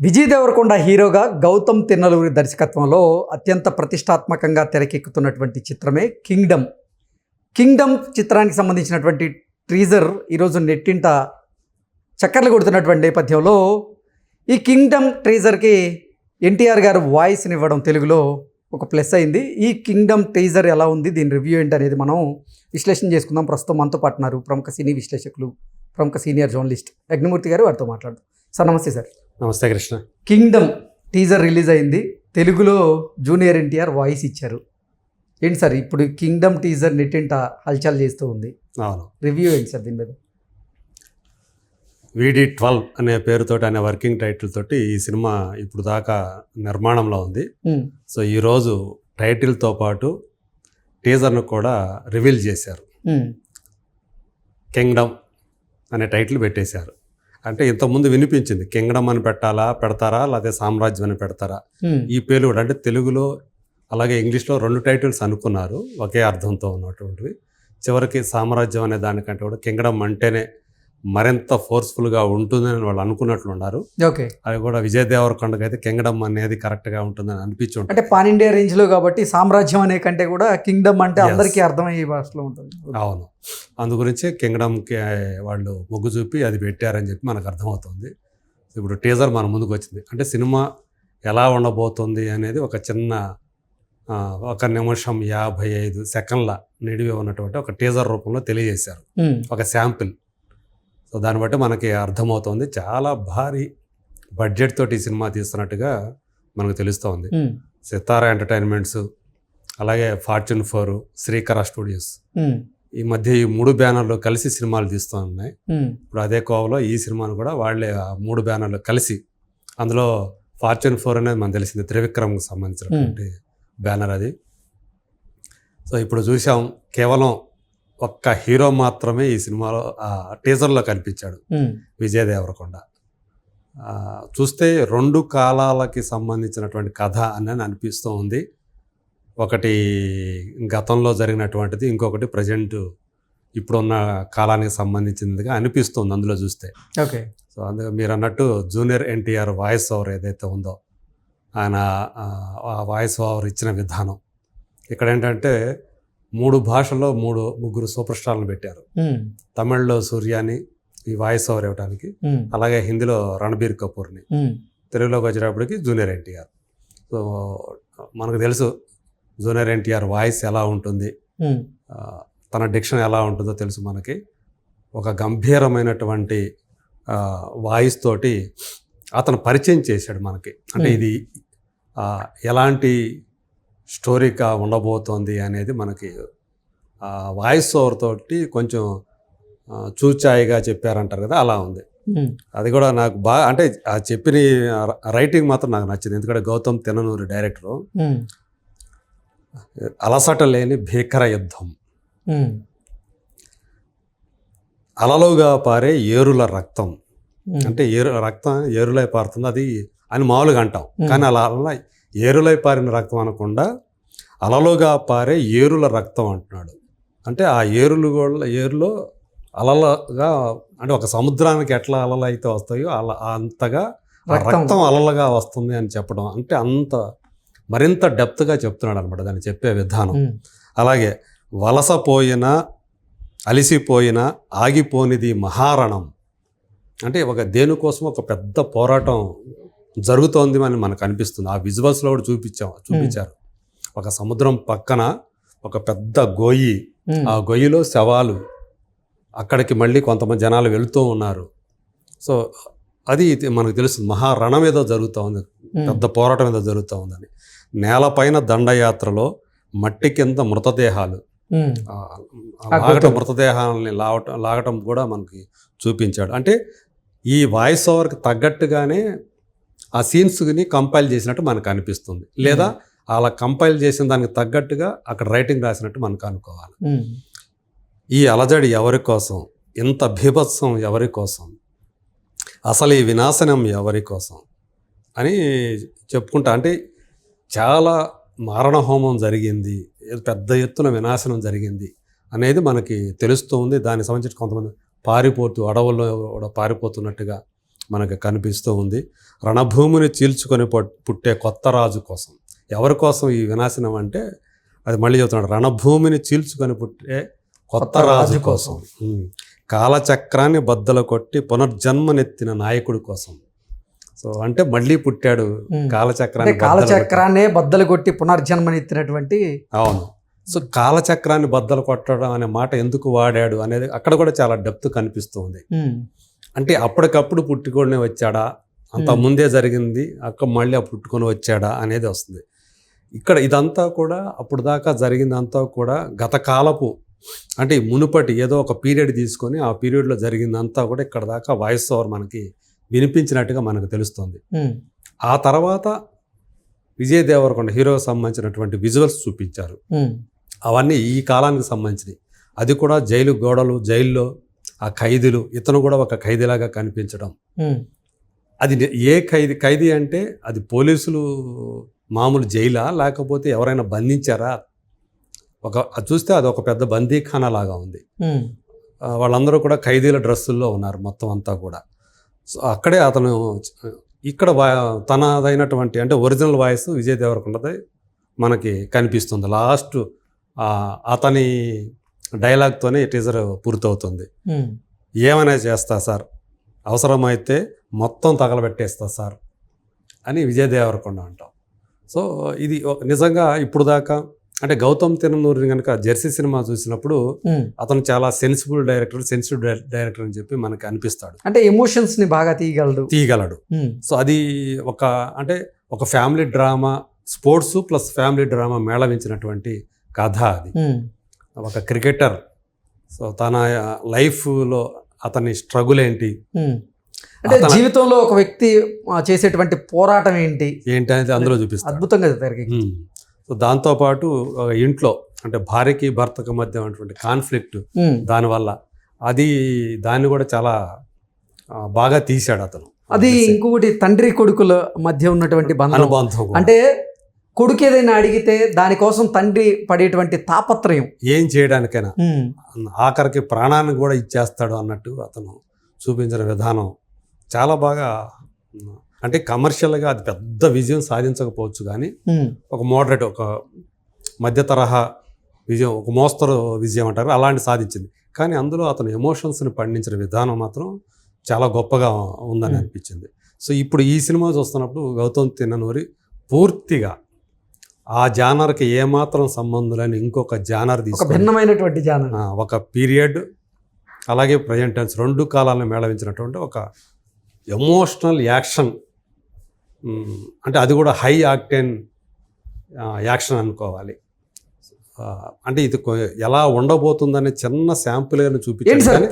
విజయ్ దేవరకొండ హీరోగా గౌతమ్ తిన్నలూరి దర్శకత్వంలో అత్యంత ప్రతిష్టాత్మకంగా తెరకెక్కుతున్నటువంటి చిత్రమే కింగ్డమ్. కింగ్డమ్ చిత్రానికి సంబంధించినటువంటి టీజర్ ఈరోజు నెట్టింట చక్కర్లు కొడుతున్నటువంటి నేపథ్యంలో ఈ కింగ్డమ్ టీజర్కి ఎన్టీఆర్ గారు వాయిస్ని ఇవ్వడం తెలుగులో ఒక ప్లస్ అయింది. ఈ కింగ్డమ్ టీజర్ ఎలా ఉంది, దీని రివ్యూ ఏంటి అనేది మనం విశ్లేషణ చేసుకుందాం. ప్రస్తుతం మనతో పాటున్నారు ప్రముఖ సినీ విశ్లేషకులు, ప్రముఖ సీనియర్ జర్నలిస్ట్ యజ్ఞమూర్తి గారు. వారితో మాట్లాడుతాం. సార్ నమస్తే. సార్ నమస్తే కృష్ణ. కింగ్డమ్ టీజర్ రిలీజ్ అయింది, తెలుగులో జూనియర్ ఎన్టీఆర్ వాయిస్ ఇచ్చారు. ఏంటి సార్ ఇప్పుడు కింగ్డమ్ టీజర్ నెట్టింట హల్చల్ చేస్తూ ఉంది, రివ్యూ ఏంటి సార్ దీని మీద? VD12 అనే పేరుతోటి, అనే వర్కింగ్ టైటిల్ తోటి ఈ సినిమా ఇప్పుడు దాకా నిర్మాణంలో ఉంది. సో ఈరోజు టైటిల్తో పాటు టీజర్ను కూడా రివీల్ చేశారు. కింగ్డమ్ అనే టైటిల్ పెట్టేశారు. అంటే ఇంతకుముందు వినిపించింది కింగ్డమ్ అని పెడతారా లేకపోతే సామ్రాజ్యం అని పెడతారా, ఈ పేర్లు కూడా అంటే తెలుగులో అలాగే ఇంగ్లీష్లో 2 టైటిల్స్ అనుకున్నారు ఒకే అర్థంతో ఉన్నటువంటివి. చివరికి సామ్రాజ్యం అనే దానికంటే కూడా కింగ్డమ్ అంటేనే మరింత ఫోర్స్ఫుల్గా ఉంటుందని వాళ్ళు అనుకున్నట్లున్నారు. ఓకే, అది కూడా విజయ్ దేవరకొండకి అయితే కింగ్డమ్ అనేది కరెక్ట్గా ఉంటుందని అనిపించి అంటే పాన్ ఇండియా రేంజ్లో కాబట్టి సామ్రాజ్యం అనే కంటే కూడా కింగ్డమ్ అంటే అందరికీ అర్థమయ్యే భాషలో ఉంటుంది. అవును, అందు గురించి కింగ్డమ్కి వాళ్ళు మొగ్గు చూపి అది పెట్టారని చెప్పి మనకు అర్థమవుతుంది. ఇప్పుడు టీజర్ మన ముందుకు వచ్చింది. అంటే సినిమా ఎలా ఉండబోతుంది అనేది ఒక చిన్న 1 నిమిషం 55 సెకండ్ల నిడివి ఉన్నటువంటి ఒక టీజర్ రూపంలో తెలియజేశారు, ఒక శాంపిల్. సో దాన్ని బట్టి మనకి అర్థమవుతుంది చాలా భారీ బడ్జెట్ తోటి ఈ సినిమా తీస్తున్నట్టుగా మనకు తెలుస్తోంది. సితారా ఎంటర్టైన్మెంట్స్, అలాగే ఫార్చ్యూన్ 4, శ్రీకర స్టూడియోస్, ఈ మధ్య ఈ 3 బ్యానర్లు కలిసి సినిమాలు తీస్తూ ఉన్నాయి. ఇప్పుడు అదే కోవలో ఈ సినిమాను కూడా వాళ్ళే 3 బ్యానర్లు కలిసి, అందులో ఫార్చ్యూన్ 4 అనేది మనకు తెలిసింది త్రివిక్రమ్కి సంబంధించినటువంటి బ్యానర్ అది. సో ఇప్పుడు చూసాం కేవలం ఒక్క హీరో మాత్రమే ఈ సినిమాలో టీజర్లో కనిపించాడు, విజయ్ దేవరకొండ. చూస్తే 2 కాలాలకి సంబంధించినటువంటి కథ అని అనిపిస్తూ ఉంది. ఒకటి గతంలో జరిగినటువంటిది, ఇంకొకటి ప్రజెంట్ ఇప్పుడున్న కాలానికి సంబంధించినదిగా అనిపిస్తుంది అందులో చూస్తే. ఓకే, సో అందుకే మీరు అన్నట్టు జూనియర్ ఎన్టీఆర్ వాయిస్ ఓవర్ ఏదైతే ఉందో, ఆయన ఆ వాయిస్ ఓవర్ ఇచ్చిన విధానం, ఇక్కడ ఏంటంటే 3 భాషల్లో 3 సూపర్ స్టార్లను పెట్టారు. తమిళ్లో సూర్యాని ఈ వాయిస్ ఓవర్ ఇవ్వడానికి, అలాగే హిందీలో రణబీర్ కపూర్ని, తెలుగులోకి వచ్చేటప్పటికి జూనియర్ ఎన్టీఆర్. సో మనకు తెలుసు జూనియర్ ఎన్టీఆర్ వాయిస్ ఎలా ఉంటుంది, తన డిక్షన్ ఎలా ఉంటుందో తెలుసు మనకి. ఒక గంభీరమైనటువంటి వాయిస్ తోటి అతను పరిచయం చేశాడు మనకి. అంటే ఇది ఎలాంటి స్టోరీగా ఉండబోతోంది అనేది మనకి వాయిస్ ఓవర్ తోటి కొంచెం చూచాయిగా చెప్పారంటారు కదా, అలా ఉంది. అది కూడా నాకు బాగా, అంటే ఆ చెప్పిన రైటింగ్ మాత్రం నాకు నచ్చింది. ఎందుకంటే గౌతమ్ తిన్నలూరి డైరెక్టరు, అలసట లేని భీకర యుద్ధం, అలలుగా పారే ఏరుల రక్తం, అంటే రక్తం ఏరులై పారుతుంది అది అని మామూలుగా అంటాం, కానీ అలా ఏరులై పారిన రక్తం అనకుండా అలలుగా పారే ఏరుల రక్తం అంటున్నాడు. అంటే ఆ ఏరులో అలలుగా, అంటే ఒక సముద్రానికి ఎట్లా అలలు అయితే వస్తాయో అంతగా రక్తం అలలుగా వస్తుంది అని చెప్పడం, అంటే అంత మరింత డెప్త్గా చెప్తున్నాడు అనమాట దాన్ని చెప్పే విధానం. అలాగే వలసపోయిన, అలిసిపోయిన, ఆగిపోనిది మహారణం, అంటే ఒక దేనికోసం ఒక పెద్ద పోరాటం జరుగుతోంది అని మనకు అనిపిస్తుంది. ఆ విజువల్స్లో కూడా చూపించారు. ఒక సముద్రం పక్కన ఒక పెద్ద గొయ్యి, ఆ గొయ్యిలో శవాలు, అక్కడికి మళ్ళీ కొంతమంది జనాలు వెళుతూ ఉన్నారు. సో అది మనకు తెలుస్తుంది, మహారణం ఏదో జరుగుతూ ఉంది, పెద్ద పోరాటం ఏదో జరుగుతూ ఉందని. నేలపైన దండయాత్రలో మట్టి కింద మృతదేహాలు, మృతదేహాలని లాగటం కూడా మనకి చూపించాడు. అంటే ఈ వాయిస్ ఓవర్కి తగ్గట్టుగానే ఆ సీన్స్ని కంపైల్ చేసినట్టు మనకు అనిపిస్తుంది, లేదా అలా కంపైల్ చేసిన దానికి తగ్గట్టుగా అక్కడ రైటింగ్ రాసినట్టు మనకు అనుకోవాలి. ఈ అలజడి ఎవరి కోసం, ఇంత బీభత్సం ఎవరి కోసం, అసలు ఈ వినాశనం ఎవరి కోసం అని చెప్పుకుంటా. అంటే చాలా మారణహోమం జరిగింది, పెద్ద ఎత్తున వినాశనం జరిగింది అనేది మనకి తెలుస్తూ ఉంది. దానికి సంబంధించి కొంతమంది పారిపోతూ, అడవుల్లో కూడా పారిపోతున్నట్టుగా మనకు కనిపిస్తూ ఉంది. రణభూమిని చీల్చుకొని పుట్టే కొత్త రాజు కోసం. ఎవరి కోసం ఈ వినాశనం అంటే అది మళ్ళీ చెబుతున్నాడు, రణభూమిని చీల్చుకొని పుట్టే కొత్త రాజు కోసం, కాలచక్రాన్ని బద్దలు కొట్టి పునర్జన్మనెత్తిన నాయకుడి కోసం. సో అంటే మళ్ళీ పుట్టాడు కాలచక్రాన్ని బద్దలు కొట్టి పునర్జన్మనెత్తినటువంటి. అవును. సో కాలచక్రాన్ని బద్దలు కొట్టడం అనే మాట ఎందుకు వాడాడు అనేది అక్కడ కూడా చాలా డెప్త్ కనిపిస్తుంది. అంటే అప్పటికప్పుడు పుట్టుకొని వచ్చాడా, అంత ముందే జరిగింది అక్కడ మళ్ళీ పుట్టుకొని వచ్చాడా అనేది వస్తుంది. ఇక్కడ ఇదంతా కూడా అప్పుడు దాకా జరిగిందంతా కూడా గత కాలపు, అంటే మునుపటి ఏదో ఒక పీరియడ్ తీసుకొని ఆ పీరియడ్లో జరిగిందంతా కూడా ఇక్కడ దాకా వాయిస్ ఓవర్ మనకి వినిపించినట్టుగా మనకు తెలుస్తుంది. ఆ తర్వాత విజయ్ దేవరకొండ హీరోకి సంబంధించినటువంటి విజువల్స్ చూపించారు. అవన్నీ ఈ కాలానికి సంబంధించినవి. అది కూడా జైలు గోడలు, జైల్లో ఆ ఖైదీలు, ఇతను కూడా ఒక ఖైదీలాగా కనిపించడం. అది ఏ ఖైదీ అంటే అది పోలీసులు మామూలు జైలా లేకపోతే ఎవరైనా బంధించారా, అది చూస్తే అది ఒక పెద్ద బందీఖానా లాగా ఉంది. వాళ్ళందరూ కూడా ఖైదీల డ్రెస్సుల్లో ఉన్నారు మొత్తం అంతా కూడా. సో అక్కడే అతను ఇక్కడ తనదైనటువంటి అంటే ఒరిజినల్ వాయిస్ విజయ్ దేవరకొండది మనకి కనిపిస్తుంది. లాస్ట్ అతని డైలాగ్తోనే టీజర్ పూర్తవుతుంది. ఏమైనా చేస్తా సార్, అవసరమైతే మొత్తం తగలబెట్టేస్తా సార్ అని విజయ్ దేవరకొండ అంటాం. సో ఇది నిజంగా ఇప్పుడు దాకా అంటే గౌతమ్ తిన్ననూరి కనుక జెర్సీ సినిమా చూసినప్పుడు అతను చాలా సెన్సిటివ్ డైరెక్టర్ అని చెప్పి మనకి అనిపిస్తాడు. అంటే ఎమోషన్స్ ని బాగా తీయగలడు. సో అది అంటే ఒక family drama, sports plus family drama మేళవించినటువంటి కథ అది. ఒక క్రికెటర్, సో తన లైఫ్లో అతని స్ట్రగుల్ ఏంటి, అంటే జీవితంలో ఒక వ్యక్తి చేసేటువంటి పోరాటం ఏంటి అనేది అందులో చూపిస్తాడు అద్భుతంగా. సో దాంతోపాటు ఇంట్లో అంటే భార్యకి భర్తకి మధ్య ఉన్నటువంటి కాన్ఫ్లిక్ట్, దానివల్ల దాన్ని కూడా చాలా బాగా తీశాడు అతను. అది ఇంకొకటి తండ్రి కొడుకుల మధ్య ఉన్నటువంటి అనుబంధం. అంటే కొడుకు ఏదైనా అడిగితే దానికోసం తండ్రి పడేటువంటి తాపత్రయం, ఏం చేయడానికైనా ఆఖరికి ప్రాణాన్ని కూడా ఇచ్చేస్తాడు అన్నట్టు అతను చూపించిన విధానం చాలా బాగా. అంటే కమర్షియల్గా అది పెద్ద విజయం సాధించకపోవచ్చు కానీ ఒక మోడరేట్, ఒక మధ్య తరహా విజయం, ఒక మోస్తరు విజయం అంటారు అలాంటి సాధించింది. కానీ అందులో అతను ఎమోషన్స్ని పండించిన విధానం మాత్రం చాలా గొప్పగా ఉందని అనిపించింది. సో ఇప్పుడు ఈ సినిమా చూస్తున్నప్పుడు గౌతమ్ తిన్ననూరి పూర్తిగా ఆ జానర్కి ఏమాత్రం సంబంధం లేని ఇంకొక జానర్ తీసుకొని, భిన్నమైనటువంటి జానర్, ఒక పీరియడ్ అలాగే ప్రజెంట్ టెన్స్ రెండు కాలాలను మేళవించినటువంటి ఒక ఎమోషనల్ యాక్షన్, అంటే అది కూడా హై ఆక్టేన్ యాక్షన్ అనుకోవాలి. అంటే ఇది ఎలా ఉండబోతుందనే చిన్న శాంపుల్గా చూపించారు.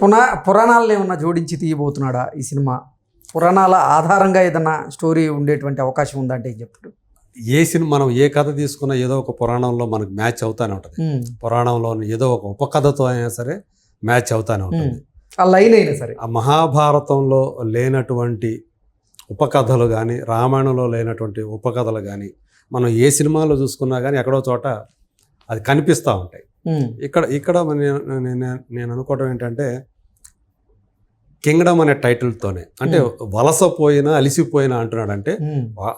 పురాణాలను ఏమన్నా జోడించి తీయబోతున్నాడా ఈ సినిమా? పురాణాల ఆధారంగా ఏదన్నా స్టోరీ ఉండేటువంటి అవకాశం ఉందంటే చెప్తాడు. ఏ సినిమా మనం ఏ కథ తీసుకున్నా ఏదో ఒక పురాణంలో మనకు మ్యాచ్ అవుతానే ఉంటుంది. పురాణంలో ఏదో ఒక ఉపకథతో అయినా సరే మ్యాచ్ అవుతానే ఉంటుంది. ఆ లైన్ అయినా సరే. ఆ మహాభారతంలో లేనటువంటి ఉపకథలు కానీ, రామాయణంలో లేనటువంటి ఉపకథలు కానీ మనం ఏ సినిమాలో చూసుకున్నా కానీ ఎక్కడో చోట అది కనిపిస్తూ ఉంటాయి. ఇక్కడ నేను అనుకోవడం ఏంటంటే కింగ్డమ్ అనే టైటిల్తోనే, అంటే వలసపోయినా అలిసిపోయినా అంటున్నాడు. అంటే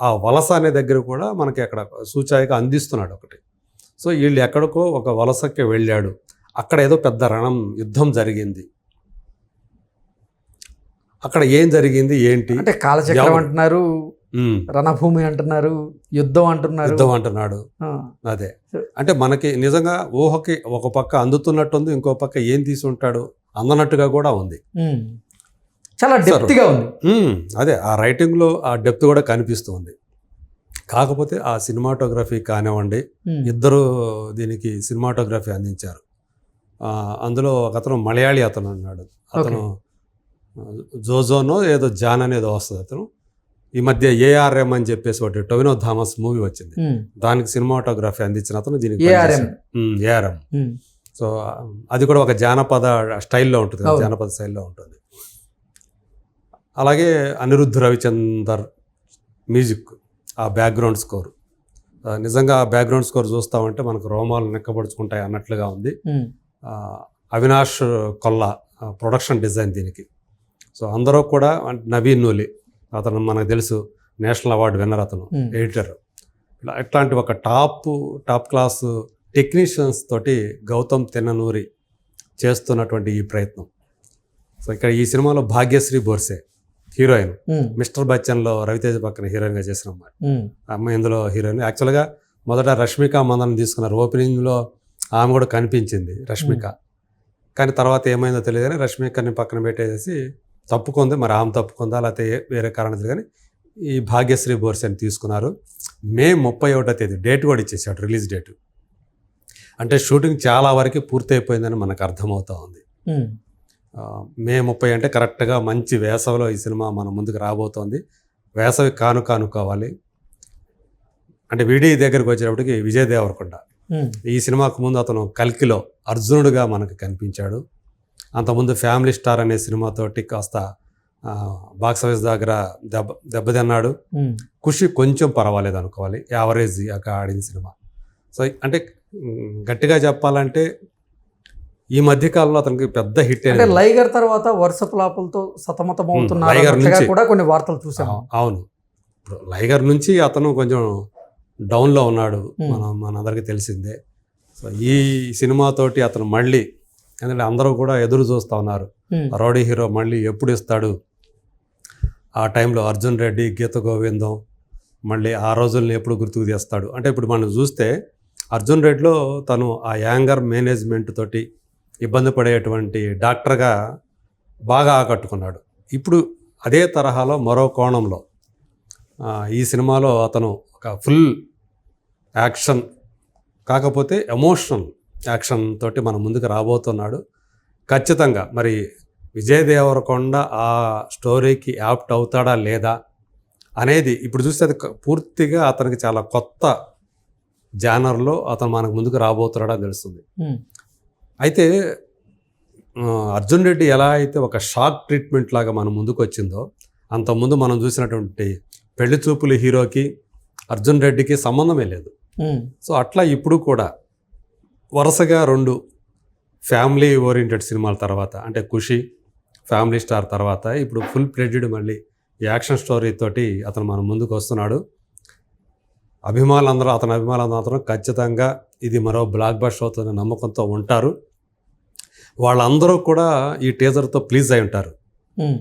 ఆ వలస అనే దగ్గర కూడా మనకి అక్కడ సూచాయిగా అందిస్తున్నాడు ఒకటి. సో వీళ్ళు ఎక్కడికో ఒక వలసకి వెళ్ళాడు, అక్కడ ఏదో పెద్ద యుద్ధం జరిగింది. అక్కడ ఏం జరిగింది ఏంటి అంటే కాలచక్రం అంటున్నారు, రణభూమి అంటున్నారు, యుద్ధం అంటున్నాడు. అదే అంటే మనకి నిజంగా ఊహకి ఒక పక్క అందుతున్నట్టుంది, ఇంకో పక్క ఏం తీసి ఉంటాడు అందనట్టుగా కూడా ఉంది. చాలా డెప్త్గా ఉంది. అదే ఆ రైటింగ్లో ఆ డెప్త్ కూడా కనిపిస్తుంది. కాకపోతే ఆ సినిమాటోగ్రఫీ కానివ్వండి, ఇద్దరు దీనికి సినిమాటోగ్రఫీ అందించారు. అందులో ఒక అతను మలయాళీ అతను ఉన్నాడు, అతను జోజోనో ఏదో జాన్ అనేది వస్తుంది. అతను ఈ మధ్య ఏఆర్ఎం అని చెప్పేసి ఒకటి టొవినో థామస్ మూవీ వచ్చింది, దానికి సినిమాటోగ్రఫీ అందించిన అతను దీనికి ఏఆర్ఎం. సో అది కూడా ఒక జానపద స్టైల్లో ఉంటుంది, జానపద స్టైల్లో ఉంటుంది. అలాగే అనిరుద్ధ్ రవిచందర్ మ్యూజిక్, ఆ బ్యాక్గ్రౌండ్ స్కోర్, నిజంగా ఆ బ్యాక్గ్రౌండ్ స్కోర్ చూస్తామంటే మనకు రోమాలు నెక్కబడుచుకుంటాయి అన్నట్లుగా ఉంది. అవినాష్ కొల్లా ప్రొడక్షన్ డిజైన్ దీనికి. సో అందరూ కూడా నవీన్ నూలి అతను మనకు తెలుసు, నేషనల్ అవార్డు విన్నర్ అతను, ఎడిటర్. ఇట్లాంటి ఒక టాప్ క్లాస్ టెక్నీషియన్స్ తోటి గౌతమ్ తిన్ననూరి చేస్తున్నటువంటి ఈ ప్రయత్నం. సో ఇక్కడ ఈ సినిమాలో భాగ్యశ్రీ బోర్సే హీరోయిన్, మిస్టర్ బచ్చన్లో రవితేజ పక్కన హీరోయిన్గా చేసిన అమ్మాయి. అమ్మాయి ఇందులో హీరోయిన్. యాక్చువల్గా మొదట రష్మిక మందన్ తీసుకున్నారు. ఓపెనింగ్లో ఆమె కూడా కనిపించింది రష్మిక, కానీ తర్వాత ఏమైందో తెలియదు కానీ రష్మికని పక్కన పెట్టేసి తప్పుకుంది. మరి ఆమె తప్పుకుందా లేకపోతే వేరే కారణం తెలియదు కానీ ఈ భాగ్యశ్రీ బోర్సేని తీసుకున్నారు. మే 31వ తేదీ డేట్ కూడా ఇచ్చేసాడు, రిలీజ్ డేట్. అంటే షూటింగ్ చాలా వరకు పూర్తయిపోయిందని మనకు అర్థమవుతా ఉంది. మే 30 అంటే కరెక్ట్గా మంచి వేసవిలో ఈ సినిమా మన ముందుకు రాబోతోంది. వేసవి కానుకోవాలి. అంటే వీడి దగ్గరికి వచ్చేటప్పటికి విజయ్ దేవరకొండ ఈ సినిమాకు ముందు అతను కల్కిలో అర్జునుడిగా మనకు కనిపించాడు. అంతకుముందు ఫ్యామిలీ స్టార్ అనే సినిమాతోటి కాస్త బాక్స్ ఆఫీస్ దగ్గర దెబ్బతిన్నాడు. ఖుషి కొంచెం పర్వాలేదు అనుకోవాలి, యావరేజ్ ఆడిన సినిమా. సో అంటే గట్టిగా చెప్పాలంటే ఈ మధ్య కాలంలో అతనికి పెద్ద హిట్ అంటే లైగర్ తర్వాత వరుస ఫ్లాపులతో సతమతం అవుతున్నారు కూడా కొన్ని వార్తలు చూసాము. అవును, ఇప్పుడు లైగర్ నుంచి అతను కొంచెం డౌన్లో ఉన్నాడు, మనందరికీ తెలిసిందే. సో ఈ సినిమాతోటి అతను మళ్ళీ, ఎందుకంటే అందరూ కూడా ఎదురు చూస్తూ ఉన్నారు రౌడీ హీరో మళ్ళీ ఎప్పుడు ఇస్తాడు. ఆ టైంలో అర్జున్ రెడ్డి, గీత గోవిందం మళ్ళీ ఆ రోజుల్ని ఎప్పుడు గుర్తుకు తెస్తాడు. అంటే ఇప్పుడు మనం చూస్తే అర్జున్ రెడ్డిలో తను ఆ యాంగర్ మేనేజ్మెంట్ తోటి ఇబ్బంది పడేటువంటి డాక్టర్గా బాగా ఆకట్టుకున్నాడు. ఇప్పుడు అదే తరహాలో మరో కోణంలో ఈ సినిమాలో అతను ఒక ఫుల్ యాక్షన్ కాకపోతే ఎమోషనల్ యాక్షన్ తోటి మన ముందుకు రాబోతున్నాడు. ఖచ్చితంగా మరి విజయ్ దేవరకొండ ఆ స్టోరీకి యాప్ట్ అవుతాడా లేదా అనేది ఇప్పుడు చూస్తే అది పూర్తిగా అతనికి చాలా కొత్త జానర్లో అతను మనకు ముందుకు రాబోతున్నాడని తెలుస్తుంది. అయితే అర్జున్ రెడ్డి ఎలా అయితే ఒక షాక్ ట్రీట్మెంట్ లాగా మన ముందుకు వచ్చిందో, అంతకుముందు మనం చూసినటువంటి పెళ్లి చూపుల హీరోకి అర్జున్ రెడ్డికి సంబంధమే లేదు. సో అట్లా ఇప్పుడు కూడా వరుసగా 2 ఫ్యామిలీ ఓరియంటెడ్ సినిమాల తర్వాత, అంటే ఖుషి ఫ్యామిలీ స్టార్ తర్వాత ఇప్పుడు ఫుల్ ప్లెడ్జ్డ్ మళ్ళీ యాక్షన్ స్టోరీ తోటి అతను మన ముందుకు వస్తున్నాడు. అతని అభిమానులందరూ ఖచ్చితంగా ఇది మరో బ్లాక్ బస్టర్ అవుతున్న నమ్మకంతో ఉంటారు. వాళ్ళందరూ కూడా ఈ టీజర్తో ప్లీజ్ అయి ఉంటారు.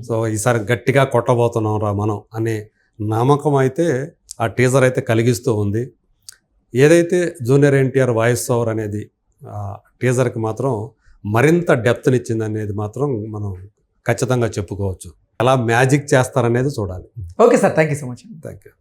సో ఈసారి గట్టిగా కొట్టబోతున్నాం రా మనం అనే నమ్మకం అయితే ఆ టీజర్ అయితే కలిగిస్తూ ఉంది. ఏదైతే జూనియర్ ఎన్టీఆర్ వాయిస్ ఓవర్ అనేది టీజర్కి మాత్రం మరింత డెప్త్నిచ్చింది అనేది మాత్రం మనం ఖచ్చితంగా చెప్పుకోవచ్చు. ఎలా మ్యాజిక్ చేస్తారనేది చూడాలి. Okay sir, thank you so much. Thank you.